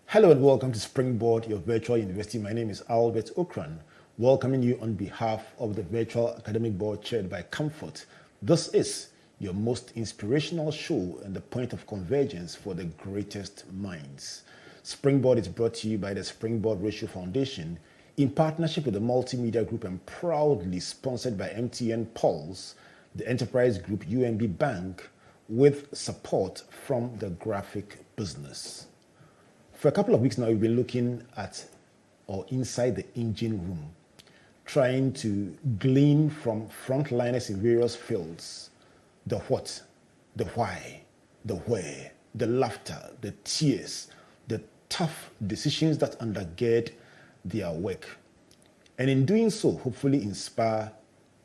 Hello and welcome to Springboard, your virtual university. My name is Albert Ocran, welcoming you on behalf of the virtual academic board chaired by Comfort. This is your most inspirational show and the point of convergence for the greatest minds. Springboard is brought to you by the Springboard Ratio Foundation in partnership with the Multimedia Group and proudly sponsored by MTN Pulse, the Enterprise Group UMB Bank, with support from the graphic business. For a couple of weeks now, we've been looking at or inside the engine room, trying to glean from frontliners in various fields the what, the why, the where, the laughter, the tears, the tough decisions that undergird their work. And in doing so, hopefully inspire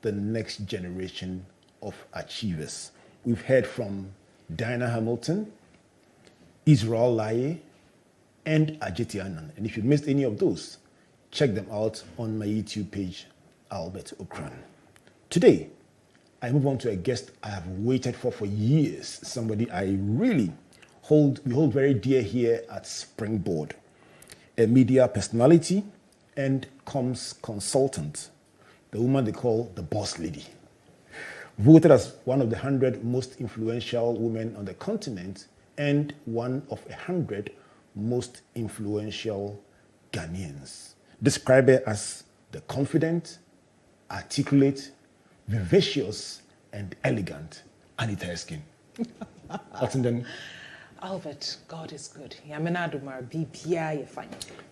the next generation of achievers. We've heard from Diana Hamilton, Israel Laye, and Ajiti Anand. And if you missed any of those, check them out on my YouTube page, Albert Ocran. Today, I move on to a guest I have waited for years, somebody I really hold very dear here at Springboard, a media personality and comms consultant, the woman they call the boss lady. Voted as one of the 100 most influential women on the continent and one of 100 most influential Ghanaians. Describe her as the confident, articulate, vivacious, and elegant Anita Erskine. What's in them? Albert, God is good.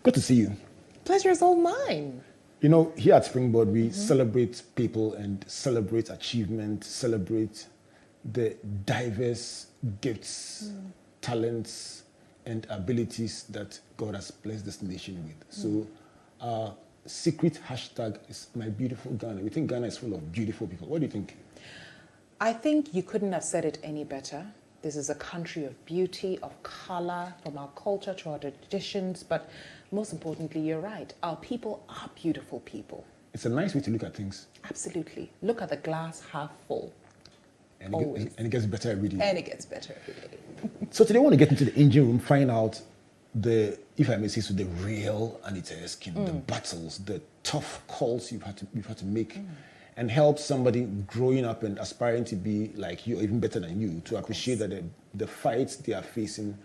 Good to see you. Pleasure is all mine. You know, here at Springboard, we celebrate people and celebrate achievement, celebrate the diverse gifts, talents, and abilities that God has blessed this nation with. So our secret hashtag is My Beautiful Ghana. We think Ghana is full of beautiful people. What do you think? I think you couldn't have said it any better. This is a country of beauty, of color, from our culture to our traditions, but most importantly, you're right. Our people are beautiful people. It's a nice way to look at things. Absolutely. Look at the glass half full. And it gets better every day. And it gets better every day. So today I want to get into the engine room, find out if I may say so, the real Anita Erskine, the battles, the tough calls you've had to make, and help somebody growing up and aspiring to be like you or even better than you to appreciate that the fights they are facing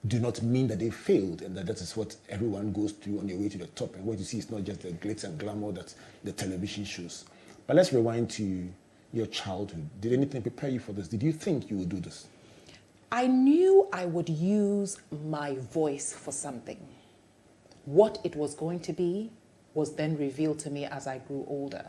do not mean that they failed, and that is what everyone goes through on their way to the top. And what you see is not just the glitz and glamour that the television shows. But let's rewind to your childhood. Did anything prepare you for this? Did you think you would do this? I knew I would use my voice for something. What it was going to be was then revealed to me as I grew older.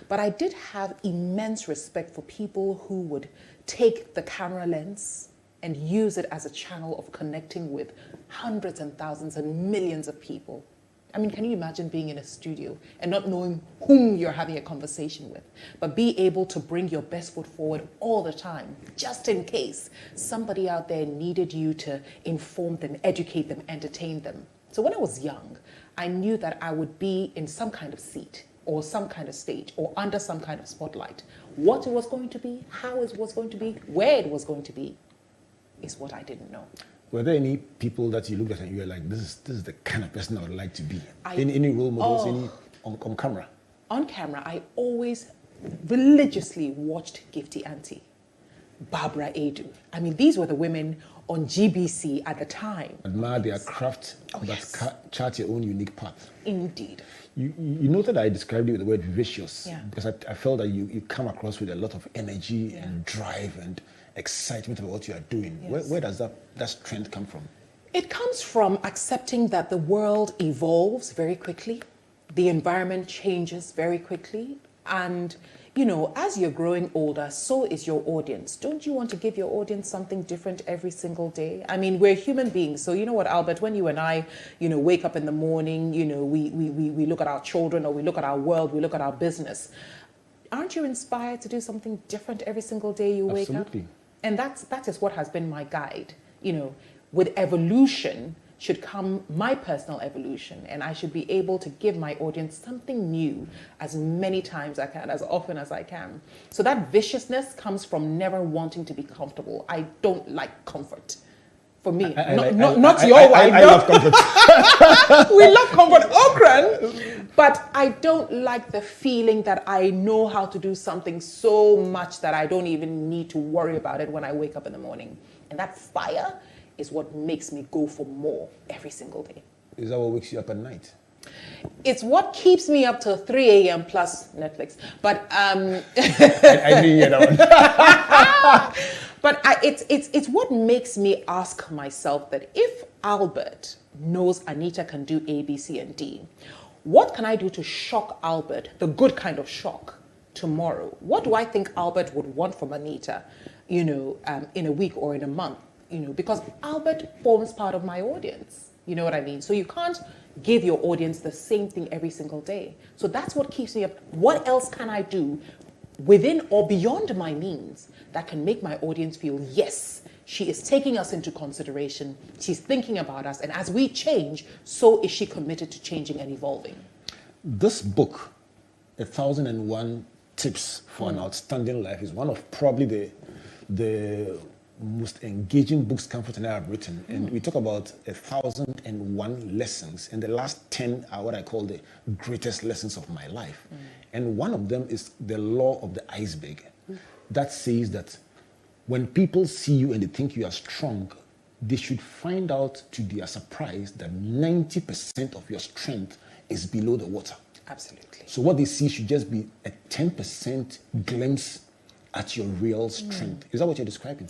But I did have immense respect for people who would take the camera lens and use it as a channel of connecting with hundreds and thousands and millions of people. I mean, can you imagine being in a studio and not knowing whom you're having a conversation with, but be able to bring your best foot forward all the time, just in case somebody out there needed you to inform them, educate them, entertain them. So when I was young, I knew that I would be in some kind of seat or some kind of stage or under some kind of spotlight. What it was going to be, how it was going to be, where it was going to be, is what I didn't know. Were there any people that you looked at and you were like, this is the kind of person I would like to be? Any role models, any on camera? On camera, I always religiously watched Gifty Auntie, Barbara Adu. I mean, these were the women on GBC at the time. Admire their craft, chart your own unique path. Indeed. You noted I described you with the word vivacious, because I felt that you come across with a lot of energy and drive and excitement about what you are doing. Yes. Where does that strength come from? It comes from accepting that the world evolves very quickly, the environment changes very quickly, and you know, as you're growing older, so is your audience. Don't you want to give your audience something different every single day? I mean, we're human beings, so you know what, Albert, when you and I, wake up in the morning, we look at our children or we look at our world, we look at our business. Aren't you inspired to do something different every single day you wake up? Absolutely. And that is what has been my guide. With evolution should come my personal evolution, and I should be able to give my audience something new as many times I can, as often as I can. So that viciousness comes from never wanting to be comfortable. I don't like comfort. For me, I not your wife. I love comfort. We love comfort, Ocran. But I don't like the feeling that I know how to do something so much that I don't even need to worry about it when I wake up in the morning. And that fire is what makes me go for more every single day. Is that what wakes you up at night? It's what keeps me up till 3 a.m. plus Netflix. But I didn't hear that one. But it's what makes me ask myself that if Albert knows Anita can do A, B, C, and D, what can I do to shock Albert, the good kind of shock, tomorrow? What do I think Albert would want from Anita, in a week or in a month? Because Albert forms part of my audience. You know what I mean? So you can't give your audience the same thing every single day. So that's what keeps me up. What else can I do within or beyond my means that can make my audience feel, yes, she is taking us into consideration, she's thinking about us, and as we change, so is she committed to changing and evolving. This book, 1001 Tips for an Outstanding Life, is one of probably the most engaging books Comfort and I have written. And we talk about 1001 lessons, and the last 10 are what I call the greatest lessons of my life. And one of them is the law of the iceberg. That says that when people see you and they think you are strong, they should find out to their surprise that 90% of your strength is below the water. Absolutely. So what they see should just be a 10% glimpse at your real strength. Is that what you're describing?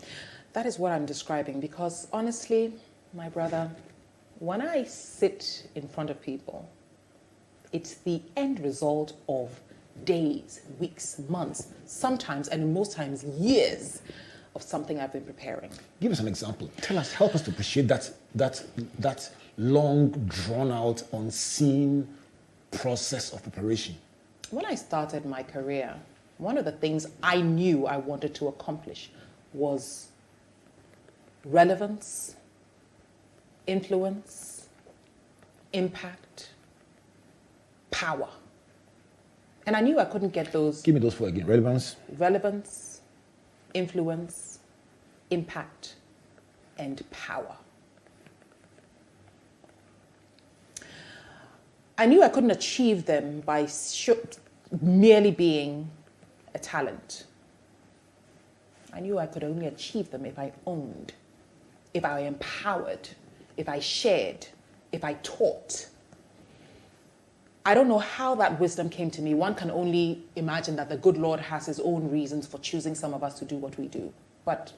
That is what I'm describing, because honestly, my brother, when I sit in front of people, it's the end result of days, weeks, months, sometimes, and most times years of something I've been preparing. Give us an example. Help us to appreciate that long, drawn-out, unseen process of preparation. When I started my career, one of the things I knew I wanted to accomplish was relevance, influence, impact, power. And I knew I couldn't get those. Give me those four again. Relevance, influence, impact, and power. I knew I couldn't achieve them by merely being a talent. I knew I could only achieve them if I owned, if I empowered, if I shared, if I taught. I don't know how that wisdom came to me. One can only imagine that the good Lord has his own reasons for choosing some of us to do what we do. But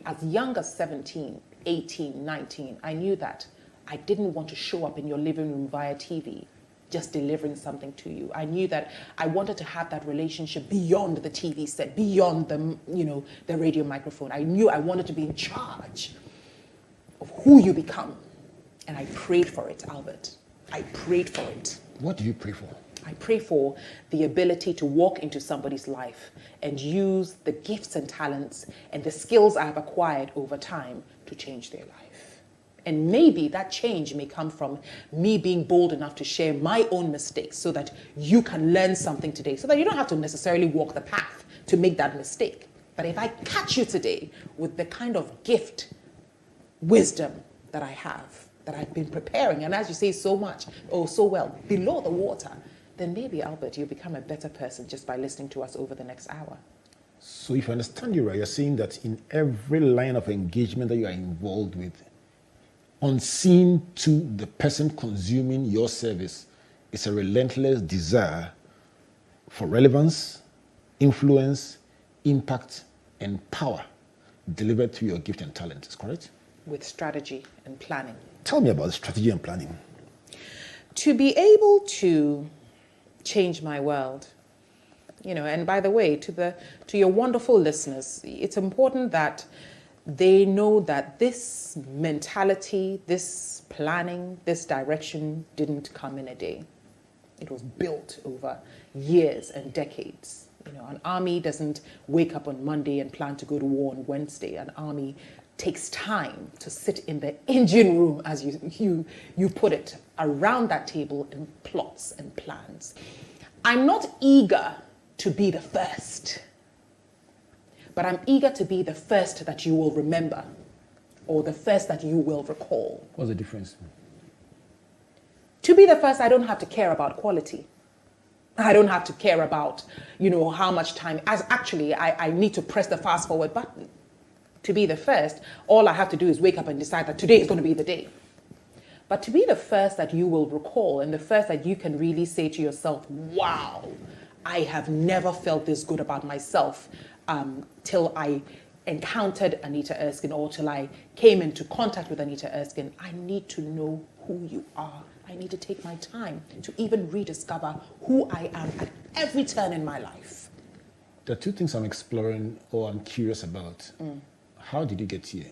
as young as 17, 18, 19, I knew that I didn't want to show up in your living room via TV, just delivering something to you. I knew that I wanted to have that relationship beyond the TV set, beyond the radio microphone. I knew I wanted to be in charge of who you become. And I prayed for it, Albert. I prayed for it. What do you pray for? I pray for the ability to walk into somebody's life and use the gifts and talents and the skills I've acquired over time to change their life. And maybe that change may come from me being bold enough to share my own mistakes so that you can learn something today, so that you don't have to necessarily walk the path to make that mistake. But if I catch you today with the kind of gift, wisdom that I have, that I've been preparing, and as you say so well, below the water, then maybe, Albert, you'll become a better person just by listening to us over the next hour. So if I understand you right, you're saying that in every line of engagement that you are involved with, unseen to the person consuming your service, is a relentless desire for relevance, influence, impact, and power delivered through your gift and talent. Is correct? With strategy and planning. Tell me about strategy and planning. To be able to change my world, and by the way, to your wonderful listeners, it's important that they know that this mentality, this planning, this direction didn't come in a day. It was built over years and decades. An army doesn't wake up on Monday and plan to go to war on Wednesday. An army takes time to sit in the engine room, as you put it, around that table and plots and plans. I'm not eager to be the first, but I'm eager to be the first that you will remember or the first that you will recall. What's the difference? To be the first, I don't have to care about quality. I don't have to care about, how much time. As actually, I need to press the fast forward button. To be the first, all I have to do is wake up and decide that today is going to be the day. But to be the first that you will recall and the first that you can really say to yourself, wow, I have never felt this good about myself till I encountered Anita Erskine or till I came into contact with Anita Erskine. I need to know who you are. I need to take my time to even rediscover who I am at every turn in my life. There are two things I'm exploring or I'm curious about. How did you get here?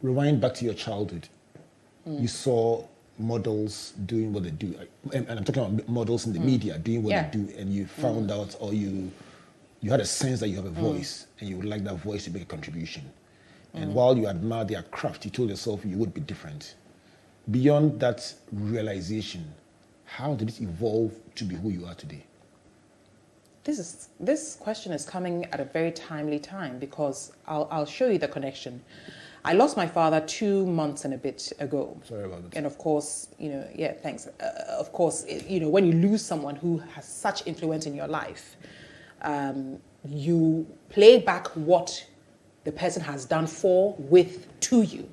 Rewind back to your childhood. You saw models doing what they do. And I'm talking about models in the media doing what they do, and you found out, or you had a sense that you have a voice and you would like that voice to make a contribution. And while you admire their craft, you told yourself you would be different. Beyond that realization, how did it evolve to be who you are today? This question is coming at a very timely time because I'll show you the connection. I lost my father 2 months and a bit ago. Sorry about that. And of course, thanks. Of course, when you lose someone who has such influence in your life, you play back what the person has done to you.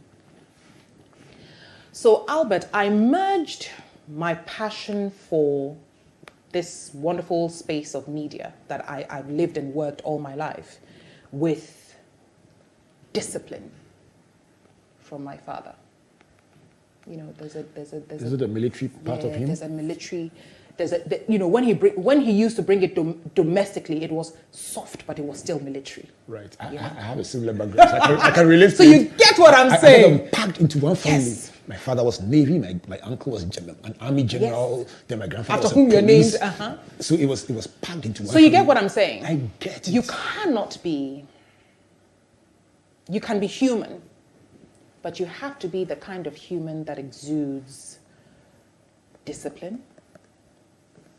So, Albert, I merged my passion for this wonderful space of media that I've lived and worked all my life with discipline from my father. There's Is it a military part of him? There's a military. When he used to bring it domestically, it was soft, but it was still military. Right. I have a similar background. So I can relate to it. So you get what I'm saying. I'm packed into one family. Yes. My father was Navy. My uncle was an army general. Yes. Then my grandfather After was whom you're police. named. So it was packed into one. So you family. get what I'm saying. I get it. You cannot be. You can be human, but you have to be the kind of human that exudes discipline.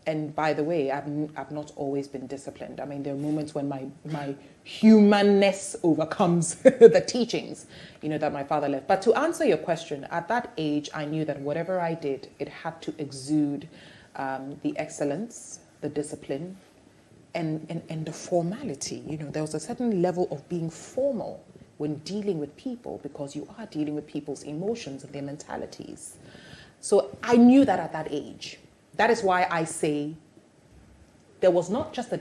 And by the way, I've not always been disciplined. I mean, there are moments when my humanness overcomes the teachings, that my father left. But to answer your question, at that age, I knew that whatever I did, it had to exude the excellence, the discipline, and the formality. There was a certain level of being formal when dealing with people because you are dealing with people's emotions and their mentalities. So I knew that at that age. That is why I say there was not just the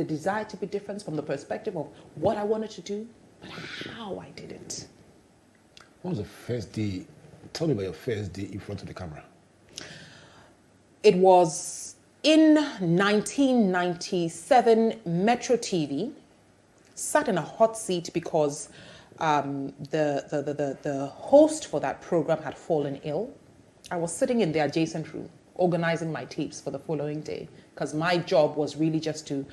desire to be different from the perspective of what I wanted to do, but how I did it. What was the first day? Tell me about your first day in front of the camera. It was in 1997, Metro TV sat in a hot seat because the host for that program had fallen ill. I was sitting in the adjacent room, organizing my tapes for the following day because my job was really just to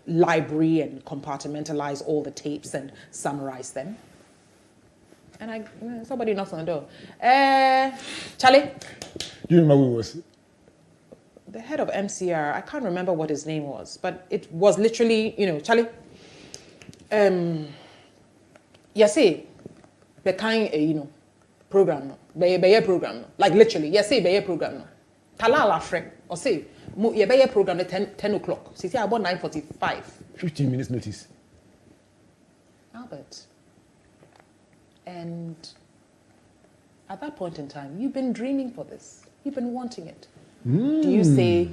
library and compartmentalize all the tapes and summarize them. And somebody knocks on the door. Charlie? Do you remember who it was? The head of MCR. I can't remember what his name was, but it was literally, Charlie. Say the kind, program no. Be program no. Like literally, say be program no. Talala friend or say be program at 10 o'clock. See about 9:45. 15 minutes notice. Albert. And at that point in time, you've been dreaming for this. You've been wanting it. Do you say,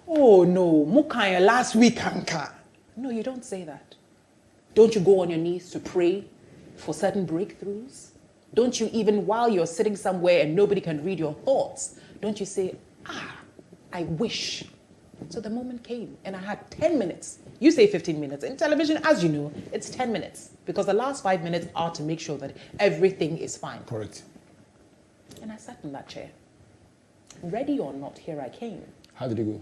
oh no, mukaya last week anka? No, you don't say that. Don't you go on your knees to pray for certain breakthroughs? Don't you even while you're sitting somewhere and nobody can read your thoughts, don't you say, I wish. So the moment came and I had 10 minutes. You say 15 minutes. In television, as you know, it's 10 minutes because the last 5 minutes are to make sure that everything is fine. Correct. And I sat in that chair. Ready or not, here I came. How did it go?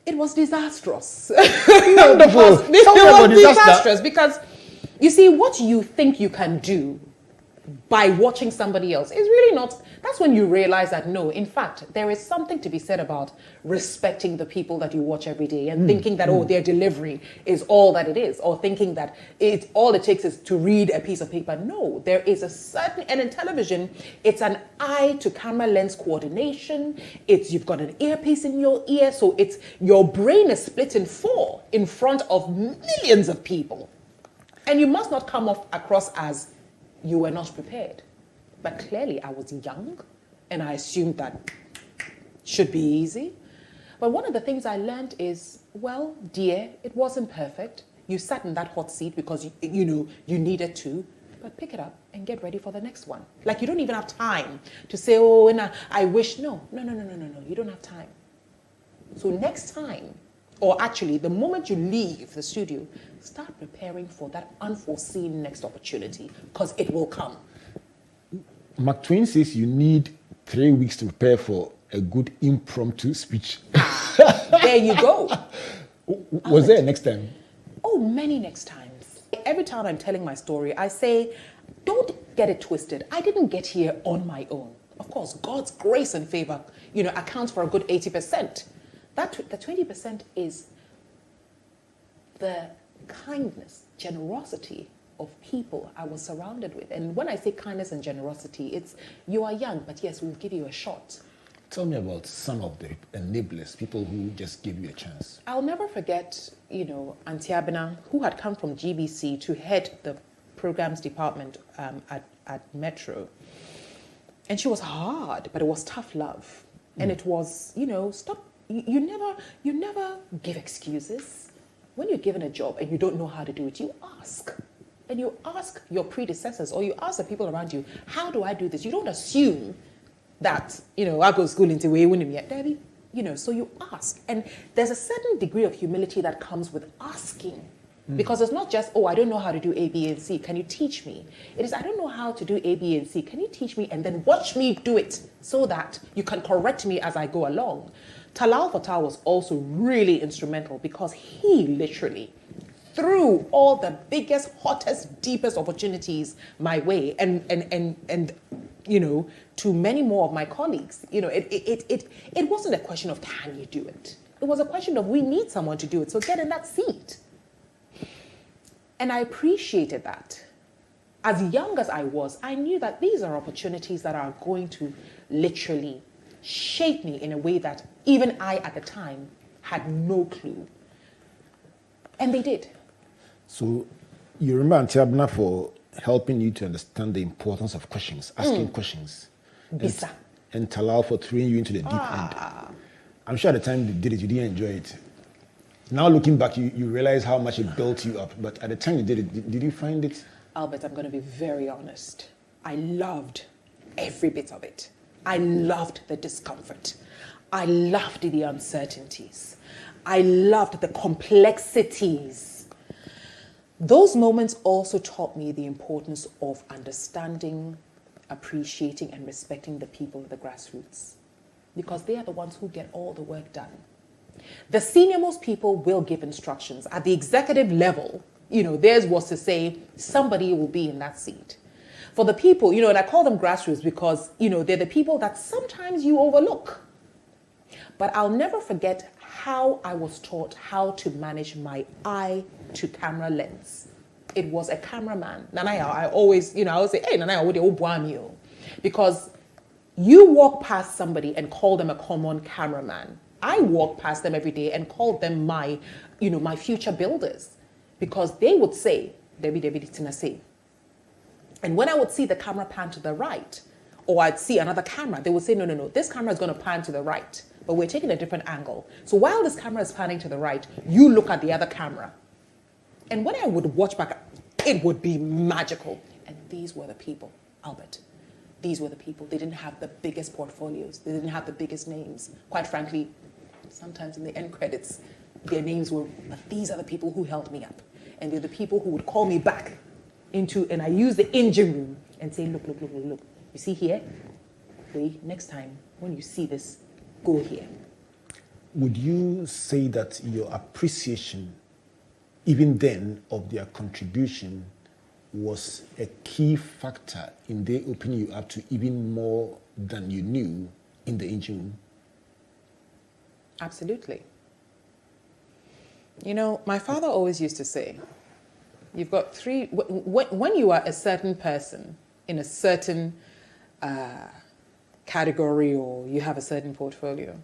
It was disastrous. Wonderful. It was disastrous because, you see, what you think you can do by watching somebody else. It's really not. That's when you realize that no, in fact, there is something to be said about respecting the people that you watch every day and thinking that, oh, their delivery is all that it is, or thinking that it's all it takes is to read a piece of paper. No, there is a certain, and in television, it's an eye to camera lens coordination. It's, you've got an earpiece in your ear, so it's, your brain is split in four in front of millions of people. And you must not come off across as you were not prepared. But clearly I was young and I assumed that should be easy. But one of the things I learned is, well, dear, it wasn't perfect. You sat in that hot seat because you needed to, but pick it up and get ready for the next one. Like, you don't even have time to say, oh, and I wish. No, you don't have time. So next time, or actually the moment you leave the studio, start preparing for that unforeseen next opportunity, because it will come. Mark Twain says you need 3 weeks to prepare for a good impromptu speech. There you go. Was there a next time? Oh, many next times. Every time I'm telling my story, I say, don't get it twisted. I didn't get here on my own. Of course, God's grace and favor, accounts for a good 80%. The 20% is the kindness, generosity of people I was surrounded with. And when I say kindness and generosity, it's, you are young, but yes, we'll give you a shot. Tell me about some of the enablers, people who just give you a chance. I'll never forget, Auntie Abena, who had come from GBC to head the programs department at Metro. And she was hard, but it was tough love. And it was, stop. You never give excuses. When you're given a job and you don't know how to do it, you ask. And you ask your predecessors, or you ask the people around you, how do I do this? You don't assume that, I go to school into way when yet, Debbie. So you ask. And there's a certain degree of humility that comes with asking. Because it's not just, oh, I don't know how to do A, B, and C. Can you teach me? It is, I don't know how to do A, B, and C. Can you teach me? And then watch me do it so that you can correct me as I go along. Talal Fatah was also really instrumental because he literally threw all the biggest, hottest, deepest opportunities my way, and to many more of my colleagues. It wasn't a question of can you do it. It was a question of we need someone to do it, so get in that seat. And I appreciated that. As young as I was, I knew that these are opportunities that are going to literally shape me in a way that even I, at the time, had no clue. And they did. So you remember Auntie Abena for helping you to understand the importance of questions, asking questions. Bisa. And Talal for throwing you into the deep end. I'm sure at the time you did it, you didn't enjoy it. Now looking back, you realize how much it built you up. But at the time you did it, did you find it? Albert, I'm going to be very honest. I loved every bit of it. I loved the discomfort. I loved the uncertainties. I loved the complexities. Those moments also taught me the importance of understanding, appreciating, and respecting the people at the grassroots, because they are the ones who get all the work done. The senior-most people will give instructions. At the executive level, theirs was to say, somebody will be in that seat. For the people, and I call them grassroots because, they're the people that sometimes you overlook. But I'll never forget how I was taught how to manage my eye to camera lens. It was a cameraman. Nanaya, I always, I would say, hey, Nanaya, what do you? Because you walk past somebody and call them a common cameraman. I walk past them every day and call them my future builders, because they would say, Debbie, Tina say. And when I would see the camera pan to the right, or I'd see another camera, they would say, no, this camera is going to pan to the right, but we're taking a different angle. So while this camera is panning to the right, you look at the other camera. And when I would watch back, it would be magical. And these were the people, Albert. These were the people. They didn't have the biggest portfolios. They didn't have the biggest names. Quite frankly, sometimes in the end credits, their names were, but these are the people who held me up. And they're the people who would call me back into, and I use the engine room and say, look. You see here? Wait, next time, when you see this, go here. Would you say that your appreciation, even then, of their contribution was a key factor in they opening you up to even more than you knew in the engine room? Absolutely. You know, my father always used to say, you've got three, when you are a certain person in a certain category or you have a certain portfolio,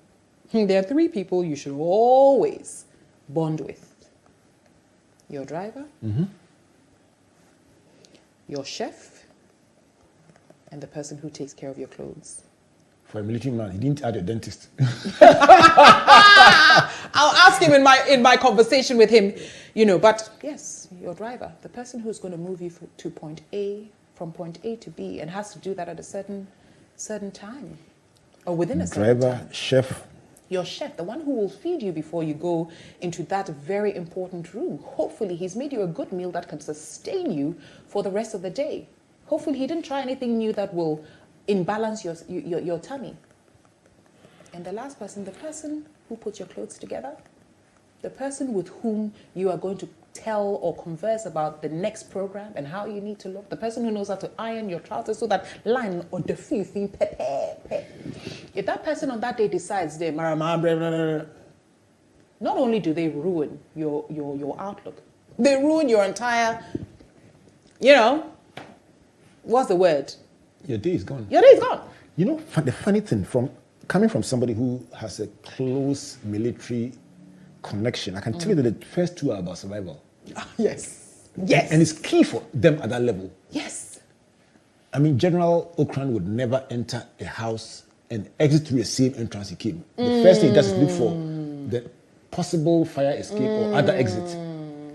there are three people you should always bond with. Your driver, your chef, and the person who takes care of your clothes. For a military man, he didn't add a dentist. I'll ask him in my conversation with him, you know, but yes, your driver, the person who's going to move you to point A, from point A to B, and has to do that at a certain time, or within a certain time. Driver, chef. Your chef, the one who will feed you before you go into that very important room. Hopefully he's made you a good meal that can sustain you for the rest of the day. Hopefully he didn't try anything new that will imbalance your tummy. And the last person, the person who puts your clothes together, the person with whom you are going to tell or converse about the next program and how you need to look, the person who knows how to iron your trousers so that line or the filthy pepe. If that person on that day decides they not only do they ruin your outlook, they ruin your entire, you know, what's the word? Your day is gone. Your day is gone. You know, the funny thing, coming from somebody who has a close military connection, I can tell you that the first two are about survival. Yes. Yes. And it's key for them at that level. Yes. I mean, General Ocran would never enter a house and exit through the same entrance he came. The first thing he does is look for the possible fire escape or other exit.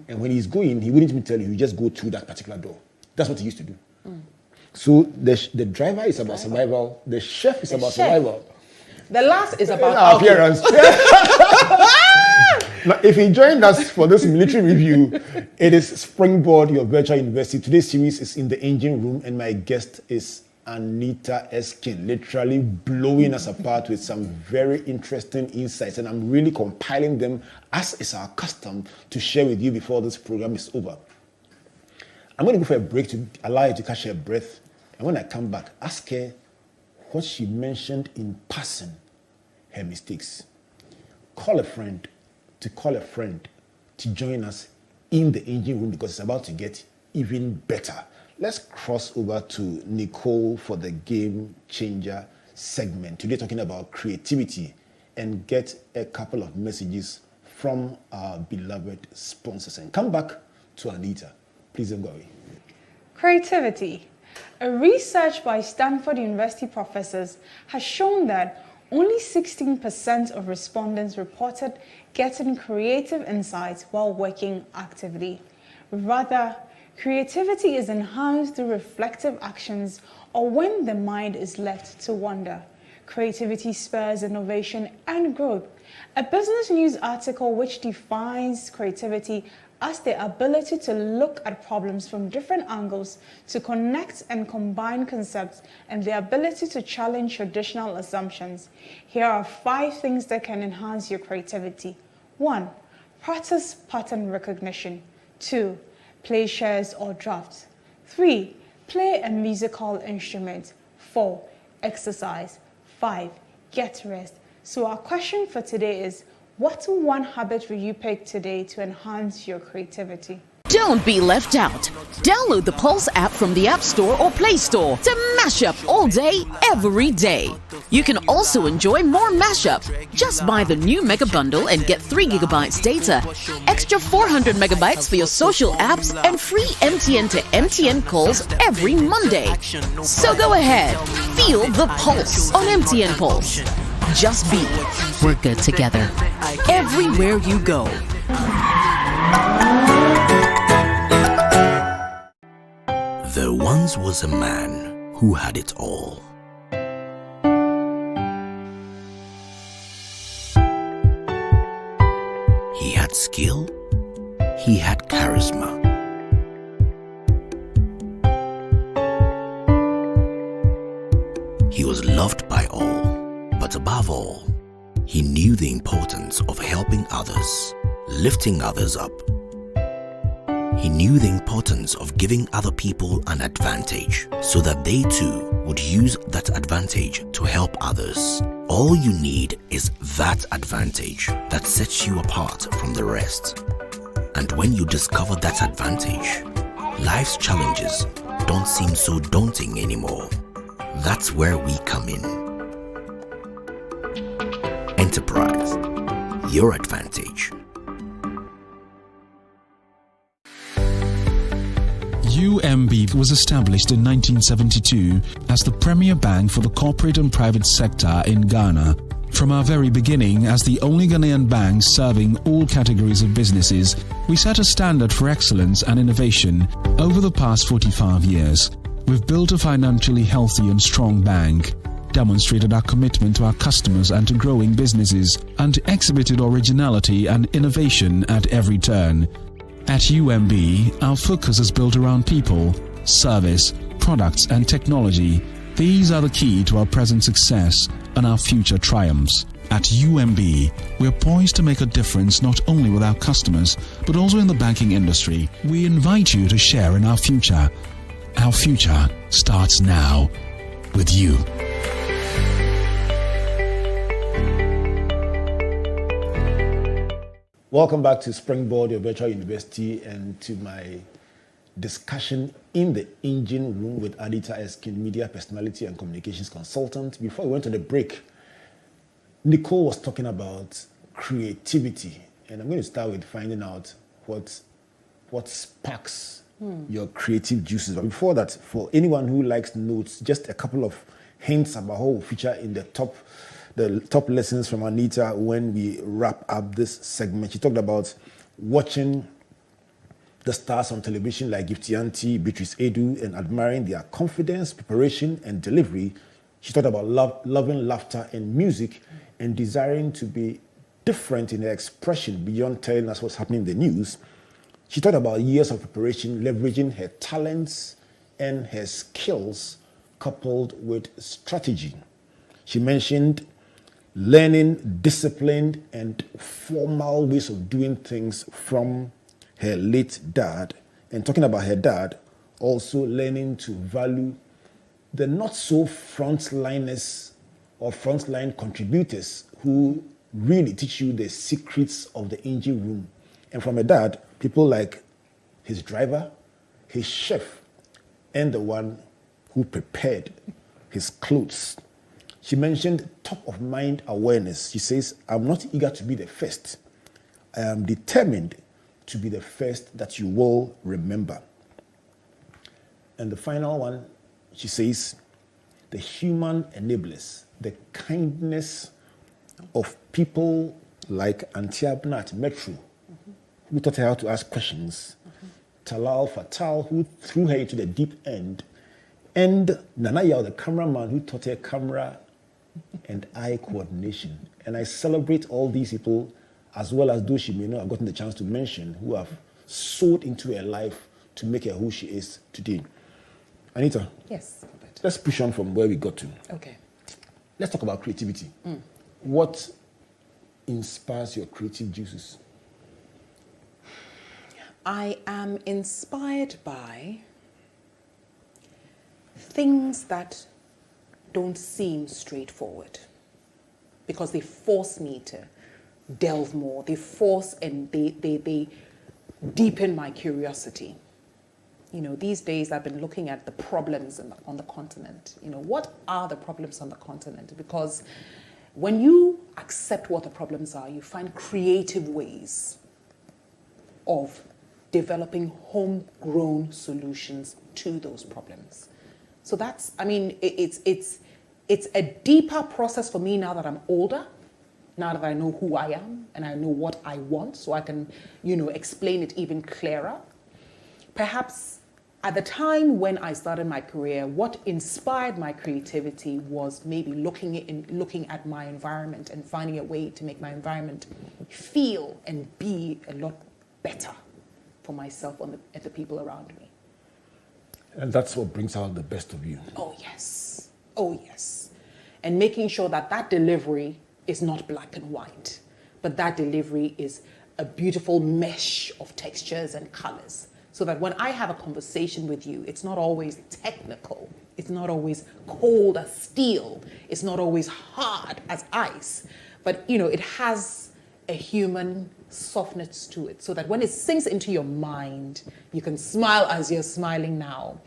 And when he's going, he wouldn't even tell you, he just go through that particular door. That's what he used to do. So the driver is about survival. The chef is about survival. The last is about appearance. Now, if you joined us for this military review, it is Springboard, your virtual university. Today's series is in the engine room, and my guest is Anita Erskine, literally blowing us apart with some very interesting insights, and I'm really compiling them, as is our custom, to share with you before this program is over. I'm going to go for a break to allow her to catch her breath, and when I come back, ask her what she mentioned in passing, her mistakes. Call a friend to join us in the engine room because it's about to get even better. Let's cross over to Nicole for the Game Changer segment. Today talking about creativity and get a couple of messages from our beloved sponsors. And come back to Anita. Please don't go away. Creativity. A research by Stanford University professors has shown that only 16% of respondents reported getting creative insights while working actively. Rather, creativity is enhanced through reflective actions or when the mind is left to wander. Creativity spurs innovation and growth. A business news article which defines creativity as the ability to look at problems from different angles, to connect and combine concepts, and the ability to challenge traditional assumptions. Here are 5 things that can enhance your creativity. 1. Practice pattern recognition. 2. Play shares or drafts. 3. Play a musical instrument. 4. Exercise. 5. Get rest. So our question for today is, what one habit will you pick today to enhance your creativity? Don't be left out. Download the Pulse app from the App Store or Play Store to mash up all day, every day. You can also enjoy more mashup. Just buy the new Mega Bundle and get 3 gigabytes data, extra 400 megabytes for your social apps, and free MTN to MTN calls every Monday. So go ahead, feel the pulse on MTN Pulse. Just be. We're good together. Everywhere you go. There once was a man who had it all. He had skill, he had charisma. He was loved by all, but above all, he knew the importance of helping others, lifting others up. He knew the importance of giving other people an advantage so that they too would use that advantage to help others. All you need is that advantage that sets you apart from the rest. And when you discover that advantage, life's challenges don't seem so daunting anymore. That's where we come in. Enterprise, your advantage. UMB was established in 1972 as the premier bank for the corporate and private sector in Ghana. From our very beginning, as the only Ghanaian bank serving all categories of businesses, we set a standard for excellence and innovation. Over the past 45 years, we've built a financially healthy and strong bank, demonstrated our commitment to our customers and to growing businesses, and exhibited originality and innovation at every turn. At UMB, our focus is built around people, service, products and technology. These are the key to our present success and our future triumphs. At UMB, we are poised to make a difference not only with our customers, but also in the banking industry. We invite you to share in our future. Our future starts now with you. Welcome back to Springboard, your virtual university, and to my discussion in the engine room with Anita Erskine, media personality and communications consultant. Before we went to the break, Nicole was talking about creativity, and I'm going to start with finding out what sparks your creative juices. But before that, for anyone who likes notes, just a couple of hints about how we'll feature in the top lessons from Anita when we wrap up this segment. She talked about watching the stars on television like Gifty Auntie, Beatrice Edu, and admiring their confidence, preparation, and delivery. She talked about loving laughter and music and desiring to be different in her expression beyond telling us what's happening in the news. She talked about years of preparation, leveraging her talents and her skills coupled with strategy. She mentioned learning disciplined and formal ways of doing things from her late dad. And talking about her dad, also learning to value the not so frontliners or frontline contributors who really teach you the secrets of the engine room. And from her dad, people like his driver, his chef, and the one who prepared his clothes. She mentioned top of mind awareness. She says, I'm not eager to be the first. I am determined to be the first that you will remember. And the final one, she says, the human enablers, the kindness of people like Auntie Abna at Metro, who taught her how to ask questions, Talal Fatal, who threw her into the deep end, and Nana Yao, the cameraman, who taught her camera and eye coordination. And I celebrate all these people, as well as those she may not have gotten the chance to mention, who have soared into her life to make her who she is today. Anita. Yes. Let's push on from where we got to. Okay. Let's talk about creativity. What inspires your creative juices? I am inspired by things that don't seem straightforward because they force me to delve more. They force and they deepen my curiosity. You know, these days I've been looking at the problems on the continent. You know, what are the problems on the continent? Because when you accept what the problems are, you find creative ways of developing homegrown solutions to those problems. So that's, I mean, it's a deeper process for me now that I'm older, now that I know who I am and I know what I want, so I can, you know, explain it even clearer. Perhaps at the time when I started my career, what inspired my creativity was maybe looking at my environment and finding a way to make my environment feel and be a lot better for myself and the people around me. And that's what brings out the best of you. Oh, yes. Oh, yes. And making sure that that delivery is not black and white, but that delivery is a beautiful mesh of textures and colors So that when I have a conversation with you, it's not always technical. It's not always cold as steel. It's not always hard as ice. But, it has a human softness to it. So that when it sinks into your mind, you can smile as you're smiling now.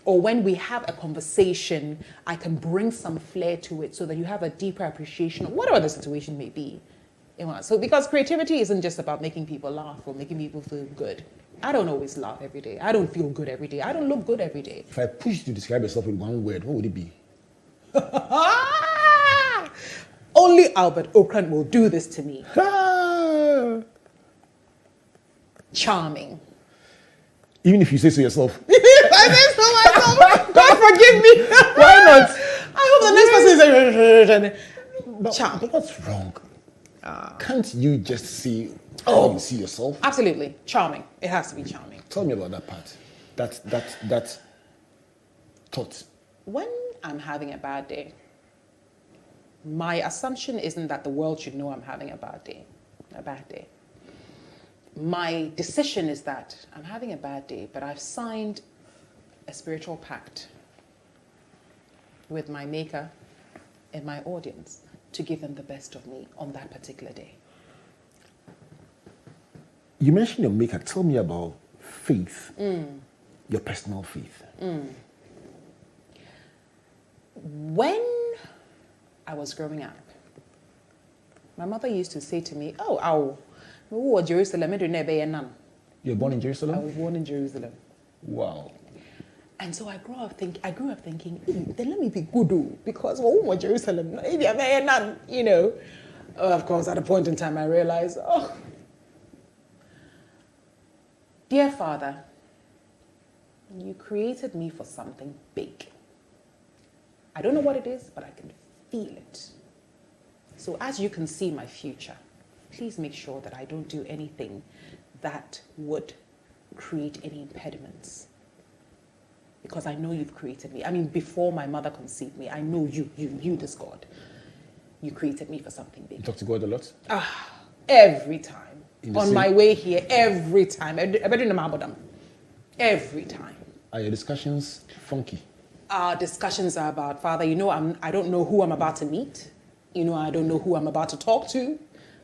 Or when we have a conversation, I can bring some flair to it so that you have a deeper appreciation of whatever the situation may be. So because creativity isn't just about making people laugh or making people feel good. I don't always laugh every day. I don't feel good every day. I don't look good every day. If I push you to describe yourself in one word, what would it be? Only Albert Ocran will do this to me. Charming. Even if you say so yourself. I say so myself. God forgive me. Why not? I hope the next person is charming. But what's wrong? Can't you just see how you see yourself? Absolutely. Charming. It has to be charming. Tell me about that part. That thought. When I'm having a bad day, my assumption isn't that the world should know I'm having a bad day. My decision is that I'm having a bad day, but I've signed a spiritual pact with my maker and my audience to give them the best of me on that particular day. You mentioned your maker. Tell me about faith, your personal faith. When I was growing up, my mother used to say to me, Jerusalem, You were born in Jerusalem? I was born in Jerusalem. Wow. And so I grew up thinking, then let me be good, because Jerusalem, Of course, at a point in time, I realized, dear Father, you created me for something big. I don't know what it is, but I can feel it. So as you can see my future, please make sure that I don't do anything that would create any impediments. Because I know you've created me. I mean, before my mother conceived me, I know you, this God. You created me for something big. You talk to God a lot? Every time. On my way here, every time. Every time. Are your discussions funky? Our discussions are about, Father, I don't know who I'm about to meet. I don't know who I'm about to talk to.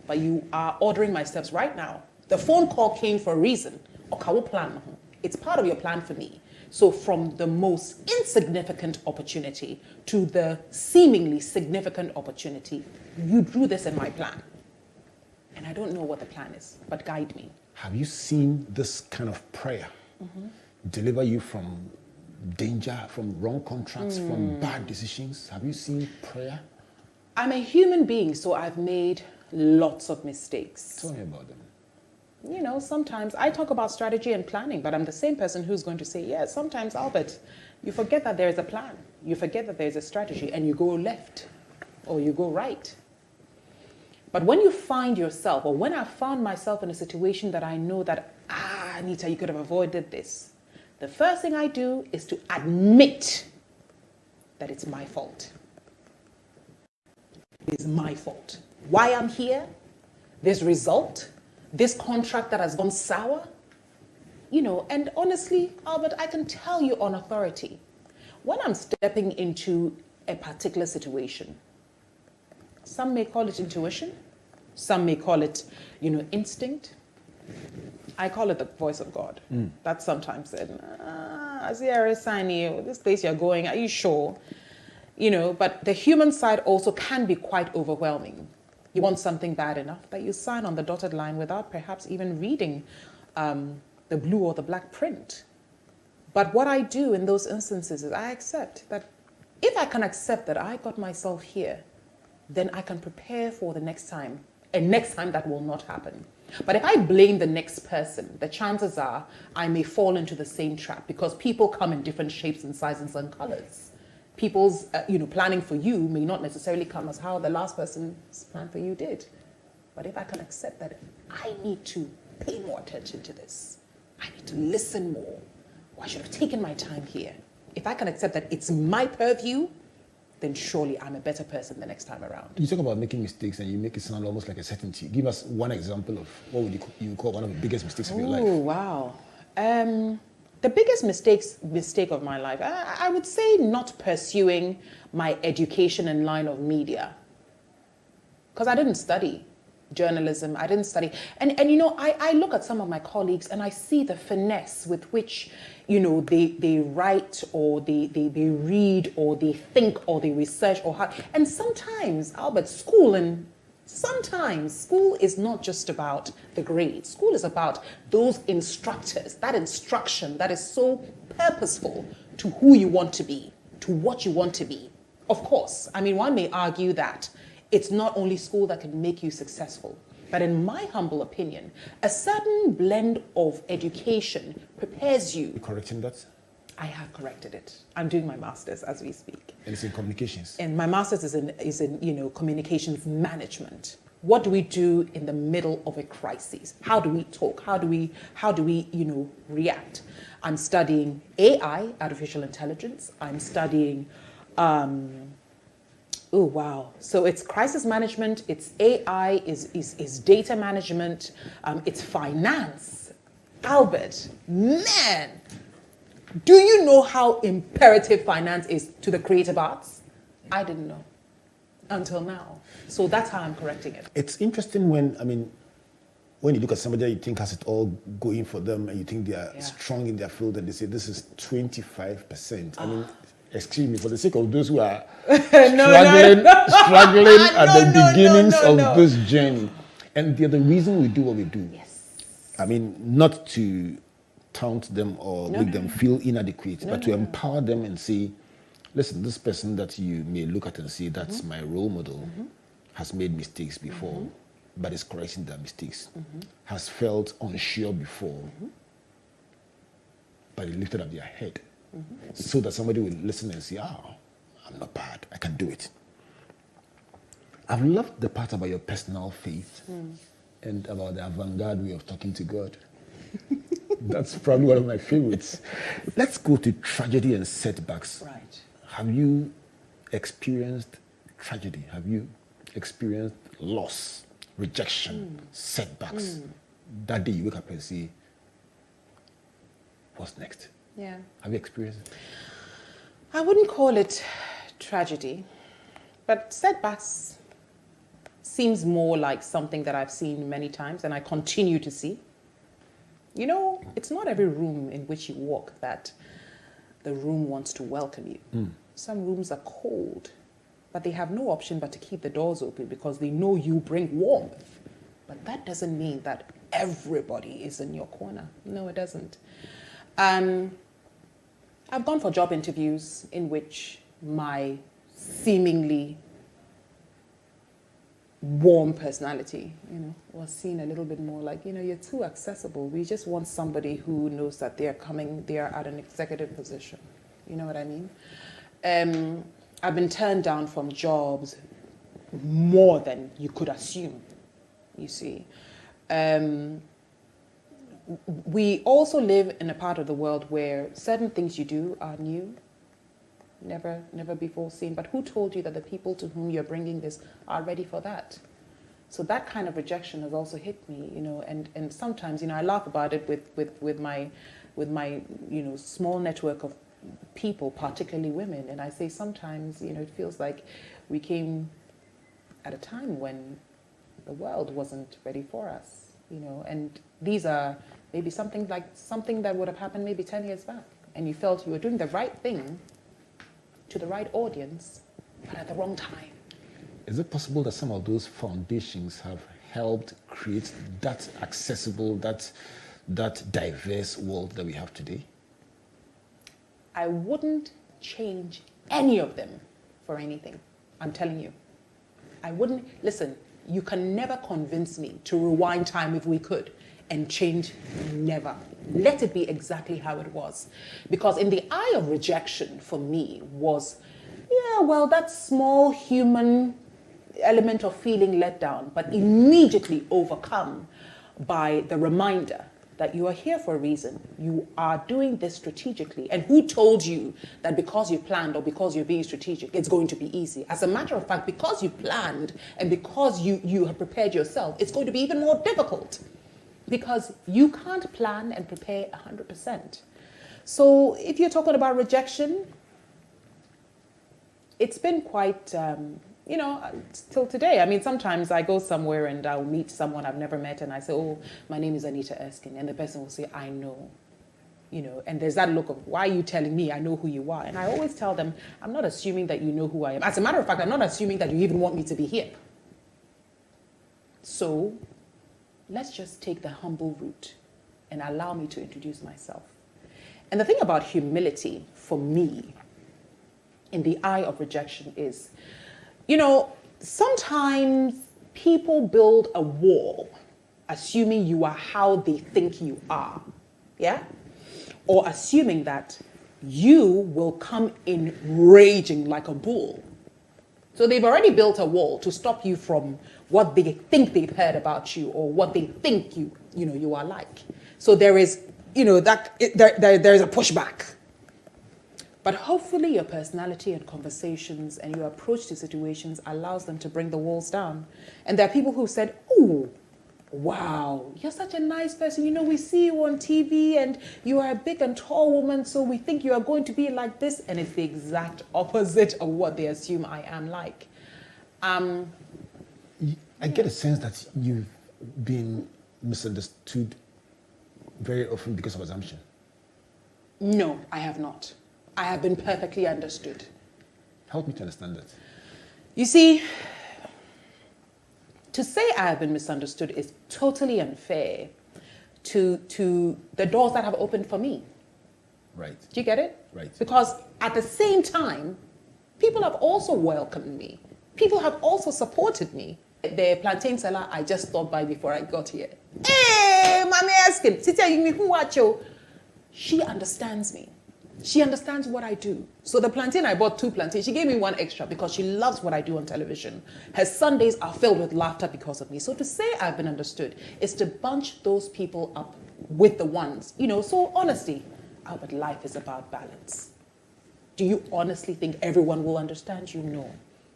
But you are ordering my steps right now. The phone call came for a reason. Plan. It's part of your plan for me. So from the most insignificant opportunity to the seemingly significant opportunity, you drew this in my plan. And I don't know what the plan is, but guide me. Have you seen this kind of prayer deliver you from danger, from wrong contracts, from bad decisions? Have you seen prayer? I'm a human being, so I've made lots of mistakes. Tell me about them. Sometimes I talk about strategy and planning, but I'm the same person who's going to say, yeah, sometimes, Albert, you forget that there's a plan. You forget that there's a strategy, and you go left or you go right. But when you find yourself, or when I found myself in a situation that I know that, Anita, you could have avoided this, the first thing I do is to admit that it's my fault. It is my fault. Why I'm here, this result, this contract that has gone sour, and honestly, Albert, I can tell you on authority, when I'm stepping into a particular situation, some may call it intuition, some may call it, instinct. I call it the voice of God. That's sometimes said, I see a sign here, this place you're going, are you sure? But the human side also can be quite overwhelming. You want something bad enough that you sign on the dotted line without perhaps even reading the blue or the black print. But what I do in those instances is I accept that if I can accept that I got myself here, then I can prepare for the next time. And next time that will not happen. But if I blame the next person, the chances are I may fall into the same trap because people come in different shapes and sizes and colors. People's planning for you may not necessarily come as how the last person's plan for you did. But if I can accept that I need to pay more attention to this, I need to listen more, or I should have taken my time here. If I can accept that it's my purview, then surely I'm a better person the next time around. You talk about making mistakes and you make it sound almost like a certainty. Give us one example of what would you call one of the biggest mistakes of your life. Oh, wow. The biggest mistake of my life, I would say not pursuing my education in line of media. Because I didn't study journalism, I didn't study. And you know, I look at some of my colleagues and I see the finesse with which, you know, they write or they read or they think or they research or how. And sometimes, Albert, school is not just about the grades. School is about those instructors, that instruction that is so purposeful to who you want to be, to what you want to be. Of course, I mean, one may argue that it's not only school that can make you successful, but in my humble opinion, a certain blend of education prepares you. You correcting that? I have corrected it. I'm doing my master's as we speak. And it's in communications. And my master's is in you know, communications management. What do we do in the middle of a crisis? How do we talk? How do we you know, react? I'm studying AI, artificial intelligence. I'm studying oh wow! So it's crisis management. It's AI. Is data management. It's finance. Albert, man, do you know how imperative finance is to the creative arts? I didn't know until now. So that's how I'm correcting it. It's interesting when you look at somebody that you think has it all going for them, and you think they are strong in their field, and they say this is 25%. I mean, excuse me, for the sake of those who are struggling at the beginnings of this journey. And they're the reason we do what we do. Yes. I mean, not to taunt them or make them feel inadequate, but to empower them and say, listen, this person that you may look at and say, that's my role model, has made mistakes before, but is correcting their mistakes, has felt unsure before, but they lifted up their head. So that somebody will listen and say, I'm not bad, I can do it. I've loved the part about your personal faith and about the avant-garde way of talking to God. That's probably one of my favorites. Let's go to tragedy and setbacks. Right. Have you experienced tragedy? Have you experienced loss, rejection, setbacks? That day you wake up and say, what's next? Yeah. Have you experienced it? I wouldn't call it tragedy, but setbacks seems more like something that I've seen many times and I continue to see. You know, it's not every room in which you walk that the room wants to welcome you. Some rooms are cold, but they have no option but to keep the doors open because they know you bring warmth. But that doesn't mean that everybody is in your corner. No, it doesn't. I've gone for job interviews in which my seemingly warm personality, you know, was seen a little bit more like, you know, you're too accessible. We just want somebody who knows that they're at an executive position. You know what I mean? I've been turned down from jobs more than you could assume, you see. We also live in a part of the world where certain things you do are new, never before seen. But who told you that the people to whom you're bringing this are ready for that? So that kind of rejection has also hit me, you know. And sometimes, you know, I laugh about it with my you know, small network of people, particularly women. And I say sometimes, you know, it feels like we came at a time when the world wasn't ready for us, you know. And these are maybe something that would have happened maybe 10 years back, and you felt you were doing the right thing to the right audience, but at the wrong time. Is it possible that some of those foundations have helped create that accessible, that diverse world that we have today? I wouldn't change any of them for anything. I'm telling you. I wouldn't. Listen, you can never convince me to rewind time if we could. And change, never. Let it be exactly how it was. Because in the eye of rejection for me was, that small human element of feeling let down, but immediately overcome by the reminder that you are here for a reason. You are doing this strategically. And who told you that because you planned or because you're being strategic, it's going to be easy? As a matter of fact, because you planned and because you have prepared yourself, it's going to be even more difficult. because you can't plan and prepare 100%. So if you're talking about rejection, it's been quite, till today. I mean, sometimes I go somewhere and I'll meet someone I've never met and I say, oh, my name is Anita Erskine. And the person will say, I know. And there's that look of, why are you telling me I know who you are? And I always tell them, I'm not assuming that you know who I am. As a matter of fact, I'm not assuming that you even want me to be here. So let's just take the humble route and allow me to introduce myself. And the thing about humility for me in the eye of rejection is, sometimes people build a wall assuming you are how they think you are. Yeah? Or assuming that you will come in raging like a bull. So they've already built a wall to stop you from what they think they've heard about you or what they think you are like. So there is, there's a pushback. But hopefully your personality and conversations and your approach to situations allows them to bring the walls down. And there are people who said, oh, wow, you're such a nice person. We see you on TV and you are a big and tall woman, so we think you are going to be like this. And it's the exact opposite of what they assume I am like. I get a sense that you've been misunderstood very often because of assumption. No, I have not. I have been perfectly understood. Help me to understand that. You see, to say I have been misunderstood is totally unfair to the doors that have opened for me. Right. Do you get it? Right. Because at the same time, people have also welcomed me. People have also supported me. The plantain seller I just stopped by before I got here. Hey, Mami Erskine, she understands me. She understands what I do. So the plantain, I bought 2 plantains. She gave me 1 extra because she loves what I do on television. Her Sundays are filled with laughter because of me. So to say I've been understood is to bunch those people up with the ones. So honestly, Albert, life is about balance. Do you honestly think everyone will understand you? No.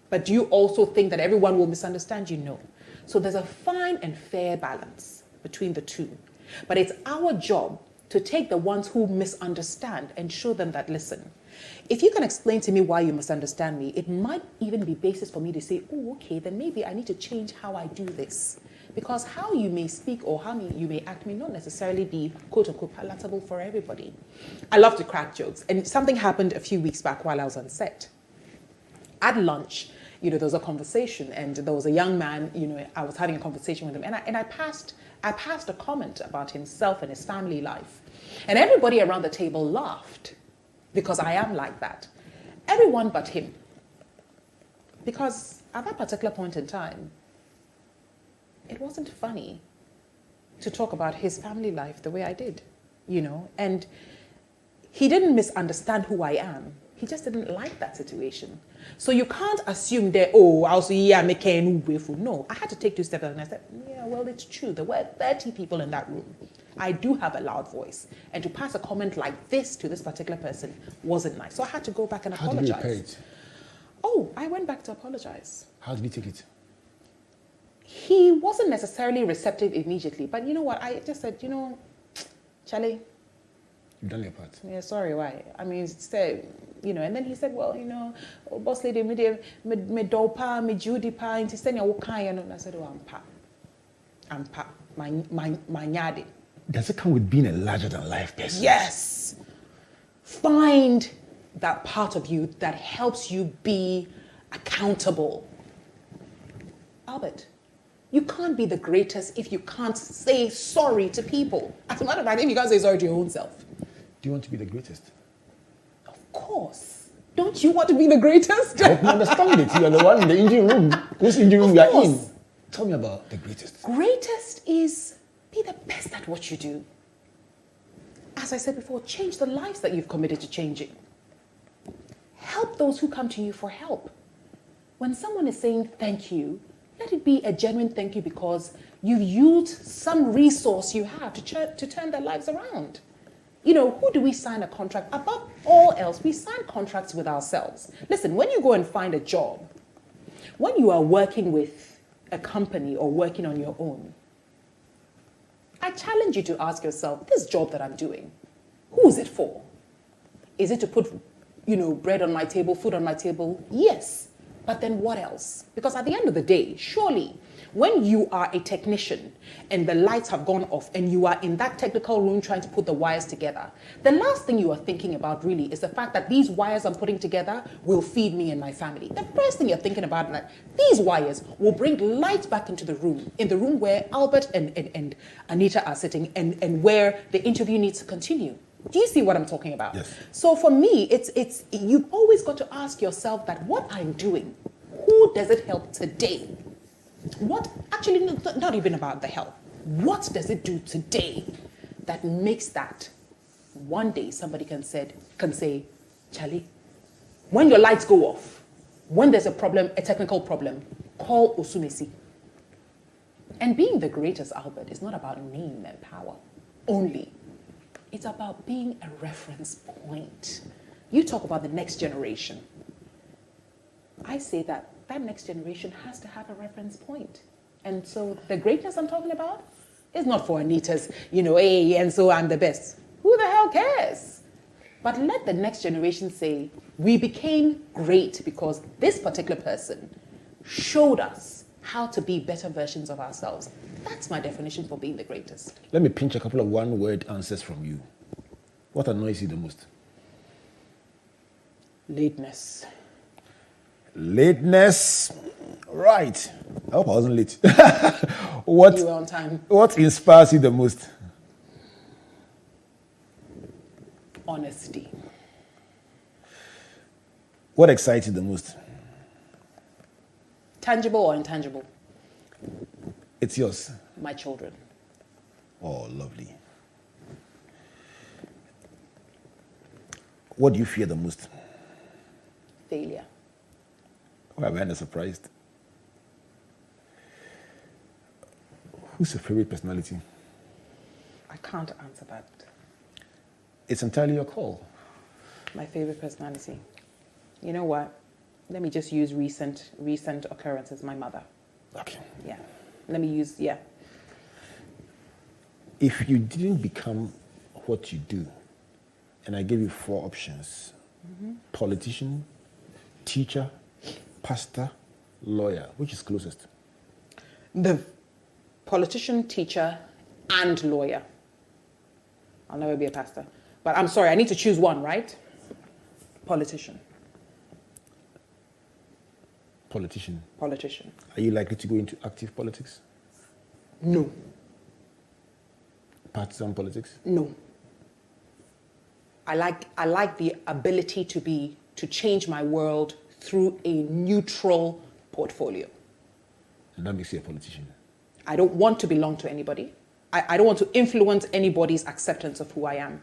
But do you also think that everyone will misunderstand you? No. So there's a fine and fair balance between the two. But it's our job to take the ones who misunderstand and show them that, listen, if you can explain to me why you misunderstand me, it might even be basis for me to say, oh, okay, then maybe I need to change how I do this. Because how you may speak or how you may act may not necessarily be, quote unquote, palatable for everybody. I love to crack jokes. And something happened a few weeks back while I was on set. At lunch, there was a conversation and there was a young man, I was having a conversation with him and I passed a comment about himself and his family life. And everybody around the table laughed because I am like that. Everyone but him. Because at that particular point in time, it wasn't funny to talk about his family life the way I did, and he didn't misunderstand who I am. He just didn't like that situation. So you can't assume that, no, I had to take 2 steps and I said, yeah, well, it's true. There were 30 people in that room. I do have a loud voice. And to pass a comment like this to this particular person wasn't nice. So I had to go back and apologize. How did you repay it? Oh, I went back to apologize. How did he take it? He wasn't necessarily receptive immediately. But you know what? I just said, Charlie. You've done your part. Yeah, sorry, why? I mean, and then he said, well, boss lady, me dopa, me Judy pa, and he said, and I said, oh, I'm pa, my nyade. Does it come with being a larger-than-life person? Yes. Find that part of you that helps you be accountable. Albert, you can't be the greatest if you can't say sorry to people. As a matter of fact, if you can't say sorry to your own self. Do you want to be the greatest? Of course. Don't you want to be the greatest? Help me understand it. You are the one in the engine room. Whose engine room you are in? Tell me about the greatest. Greatest is be the best at what you do. As I said before, change the lives that you've committed to changing. Help those who come to you for help. When someone is saying thank you, let it be a genuine thank you because you've used some resource you have to turn their lives around. Who do we sign a contract? Above all else, we sign contracts with ourselves. Listen, when you go and find a job, when you are working with a company or working on your own, I challenge you to ask yourself, this job that I'm doing, who is it for? Is it to put, bread on my table, food on my table? Yes. But then what else? Because at the end of the day, surely, when you are a technician and the lights have gone off and you are in that technical room trying to put the wires together, the last thing you are thinking about really is the fact that these wires I'm putting together will feed me and my family. The first thing you're thinking about is that these wires will bring light back into the room where Albert and Anita are sitting and where the interview needs to continue. Do you see what I'm talking about? Yes. So for me, it's you've always got to ask yourself that what I'm doing, who does it help today? What, actually, not even about the help. What does it do today that makes that one day somebody can say, Charlie, when your lights go off, when there's a problem, a technical problem, call Osumesi. And being the greatest, Albert, is not about name and power only. It's about being a reference point. You talk about the next generation. I say that next generation has to have a reference point. And so the greatness I'm talking about is not for Anita's, hey, and so I'm the best. Who the hell cares? But let the next generation say, we became great because this particular person showed us how to be better versions of ourselves. That's my definition for being the greatest. Let me pinch a couple of one-word answers from you. What annoys you the most? Lateness. Lateness. Right. I hope I wasn't late. What, you were on time. What inspires you the most? Honesty. What excites you the most? Tangible or intangible? It's yours. My children. Oh, lovely. What do you fear the most? Failure. Oh, I'm kind of surprised. Who's your favorite personality? I can't answer that. It's entirely your call. My favorite personality. You know what? Let me just use recent occurrences. My mother. Okay. Yeah. Let me use, yeah. If you didn't become what you do, and I gave you 4 options, politician, teacher, pastor, lawyer, which is closest? The politician, teacher, and lawyer. I'll never be a pastor. But I'm sorry, I need to choose one, right? Politician. Politician. Politician. Are you likely to go into active politics? No. Partisan politics? No. I like the ability to change my world through a neutral portfolio. And that makes you a politician. I don't want to belong to anybody. I don't want to influence anybody's acceptance of who I am.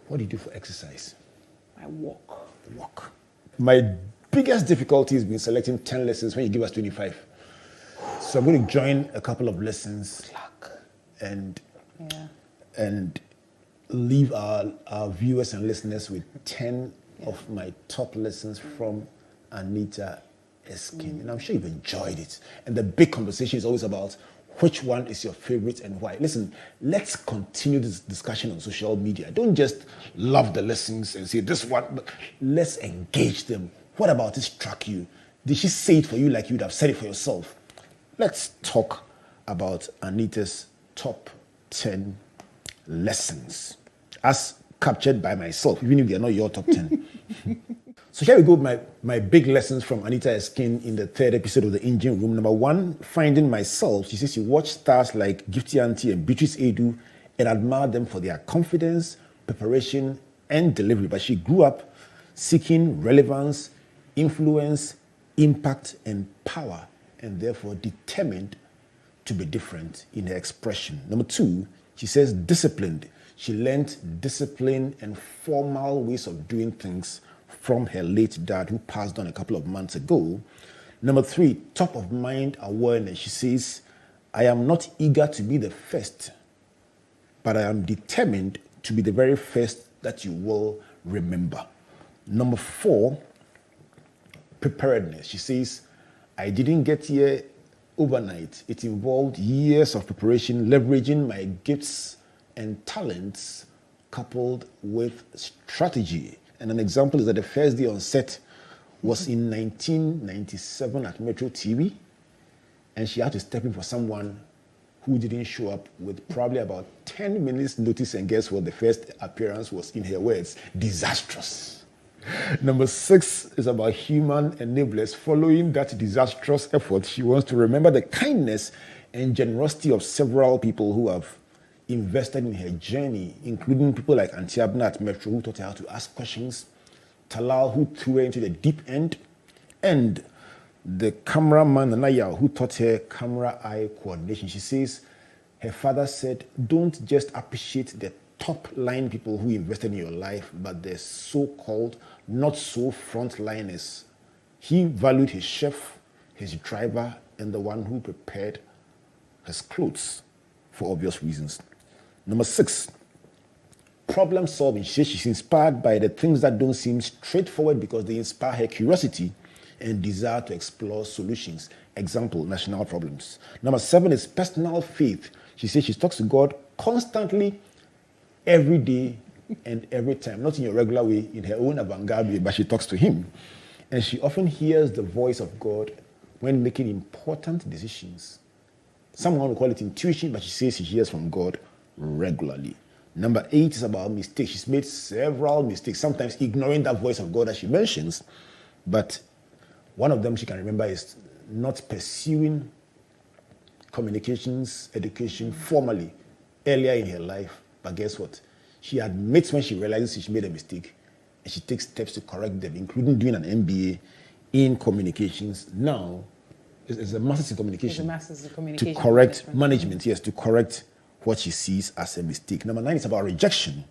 What do you do for exercise? I walk. Walk. My biggest difficulty has been selecting 10 lessons when you give us 25. So I'm going to join a couple of lessons and leave our viewers and listeners with 10 of my top lessons from Anita Erskine. And I'm sure you've enjoyed it. And the big conversation is always about which one is your favorite and why. Listen, let's continue this discussion on social media. Don't just love the lessons and say this one, but let's engage them. What about it struck you? Did she say it for you like you'd have said it for yourself? Let's talk about Anita's top 10 lessons as captured by myself, even if they're not your top 10. So here we go with my big lessons from Anita Erskine in the 3rd episode of The Engine Room. Number 1, finding myself. She says you watch stars like Gifty Auntie and Beatrice Edu and admire them for their confidence, preparation, and delivery. But she grew up seeking relevance, influence, impact, and power, and therefore determined to be different in her expression. Number 2, she says disciplined. She learned discipline and formal ways of doing things from her late dad, who passed on a couple of months ago. Number 3, top of mind awareness. She says, I am not eager to be the first, but I am determined to be the very first that you will remember. Number 4, preparedness. She says, I didn't get here overnight. It involved years of preparation, leveraging my gifts and talents coupled with strategy. And an example is that the first day on set was in 1997 at Metro TV, and she had to step in for someone who didn't show up with probably about 10 minutes notice, and guess what? The first appearance was, in her words, disastrous. Number 6 is about human enablers. Following that disastrous effort, she wants to remember the kindness and generosity of several people who have invested in her journey, including people like Auntie Abna at Metro, who taught her how to ask questions, Talal, who threw her into the deep end, and the cameraman, Nanaya, who taught her camera eye coordination. She says her father said, don't just appreciate the top line people who invested in your life, but the so-called not so frontliners. He valued his chef, his driver, and the one who prepared his clothes for obvious reasons. Number 6, problem solving. She's inspired by the things that don't seem straightforward because they inspire her curiosity and desire to explore solutions. Example, national problems. Number 7 is personal faith. She says she talks to God constantly, every day and every time. Not in your regular way, in her own avant-garde way, but she talks to him. And she often hears the voice of God when making important decisions. Someone will call it intuition, but she says she hears from God regularly. Number 8 is about mistakes. She's made several mistakes, sometimes ignoring that voice of God that she mentions, but one of them she can remember is not pursuing communications education formally earlier in her life. But guess what? She admits when she realizes she made a mistake, and she takes steps to correct them, including doing an MBA in communications. Now, it's a master's in communication. It's a master's in communication. To correct management, yes, to correct what she sees as a mistake. Number 9 is about rejection.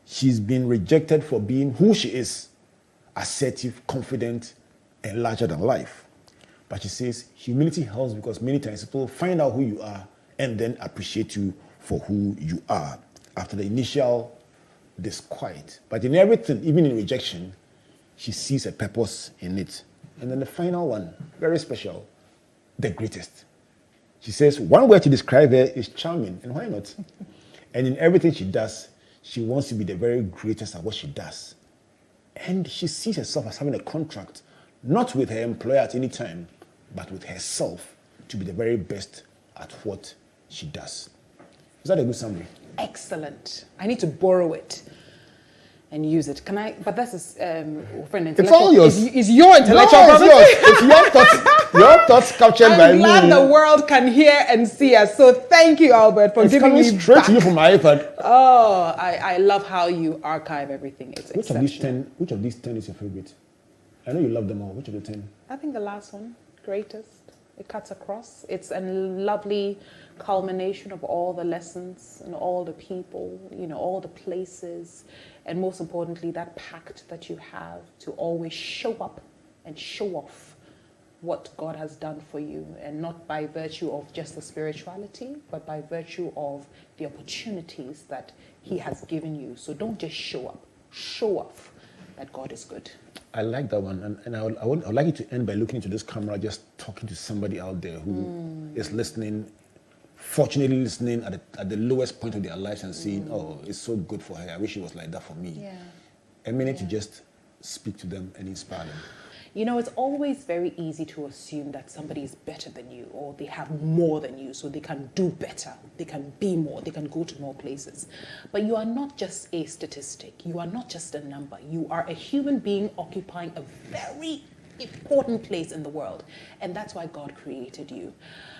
She's been rejected for being who she is, assertive, confident, and larger than life. But she says humility helps because many times people find out who you are and then appreciate you for who you are after the initial disquiet. But in everything, even in rejection, she sees a purpose in it. And then the final one, very special, the greatest. She says one word to describe her is charming, and why not? And in everything she does, she wants to be the very greatest at what she does. And she sees herself as having a contract, not with her employer at any time, but with herself to be the very best at what she does. Is that a good summary? Excellent. I need to borrow it and use it. Can I? But this is friend. It's all yours. Is your intellectual property? It's your thoughts. Your thoughts captured by me. I'm glad the world can hear and see us. So thank you, Albert, for giving me It's coming straight to you from my iPad. Oh, I love how you archive everything. It's exceptional. Which of these 10 is your favorite? I know you love them all. Which of the 10? I think the last one, greatest. It cuts across. It's a lovely culmination of all the lessons and all the people, all the places, and most importantly, that pact that you have to always show up and show off what God has done for you, and not by virtue of just the spirituality, but by virtue of the opportunities that He has given you. So don't just show up, show off that God is good. I like that one, and I would like you to end by looking into this camera, just talking to somebody out there who is listening, fortunately listening at the lowest point of their lives and saying, oh, it's so good for her. I wish it was like that for me. Yeah. A minute to just speak to them and inspire them. It's always very easy to assume that somebody is better than you, or they have more than you, so they can do better, they can be more, they can go to more places. But you are not just a statistic, you are not just a number, you are a human being occupying a very important place in the world. And that's why God created you.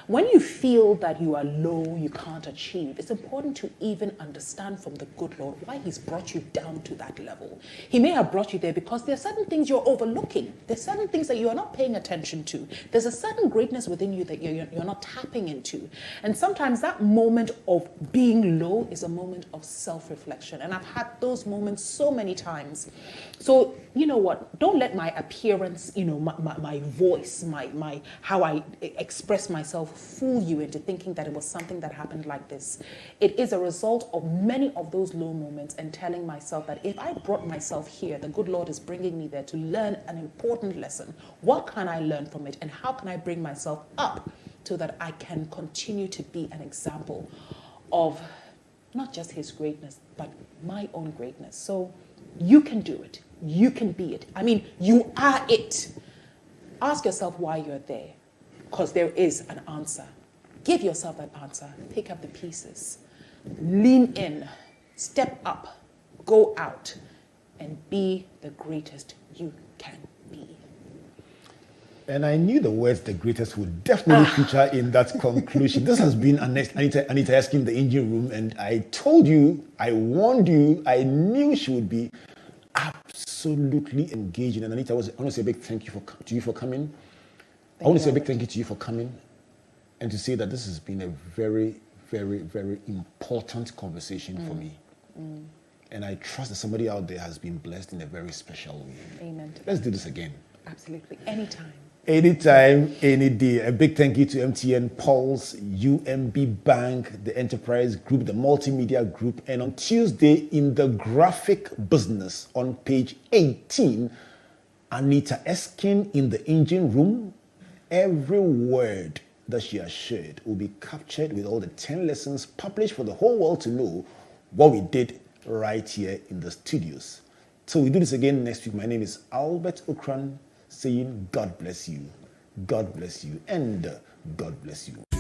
When you feel that you are low, you can't achieve, it's important to even understand from the good Lord why He's brought you down to that level. He may have brought you there because there are certain things you're overlooking. There's certain things that you are not paying attention to. There's a certain greatness within you that you're not tapping into. And sometimes that moment of being low is a moment of self-reflection. And I've had those moments so many times. So, you know what? Don't let my appearance, my voice, my how I express myself fool you into thinking that it was something that happened like this. It is a result of many of those low moments and telling myself that if I brought myself here, the good Lord is bringing me there to learn an important lesson. What can I learn from it, and how can I bring myself up so that I can continue to be an example of not just his greatness, but my own greatness. So you can do it. You can be it. I mean, you are it. Ask yourself why you're there, because there is an answer. Give yourself that answer. Pick up the pieces. Lean in. Step up. Go out and be the greatest you can be. And I knew the words "the greatest" would definitely feature in that conclusion. This has been Anita Erskine in the engine room, and I told you, I warned you, I knew she would be absolutely engaging. And Anita, I want to say a big thank you to you for coming. I want to say a big thank you to you for coming, and to say that this has been a very, very, very important conversation for me. And I trust that somebody out there has been blessed in a very special way. Amen. Let's do this again. Absolutely. Anytime. Anytime, any day. A big thank you to MTN, Pulse, UMB Bank, the Enterprise Group, the Multimedia Group, and on Tuesday in the graphic business on page 18, Anita Erskine in the engine room. Every word that she has shared will be captured with all the 10 lessons published for the whole world to know what we did right here in the studios. So we do this again next week. My name is Albert Ocran, saying God bless you, and God bless you.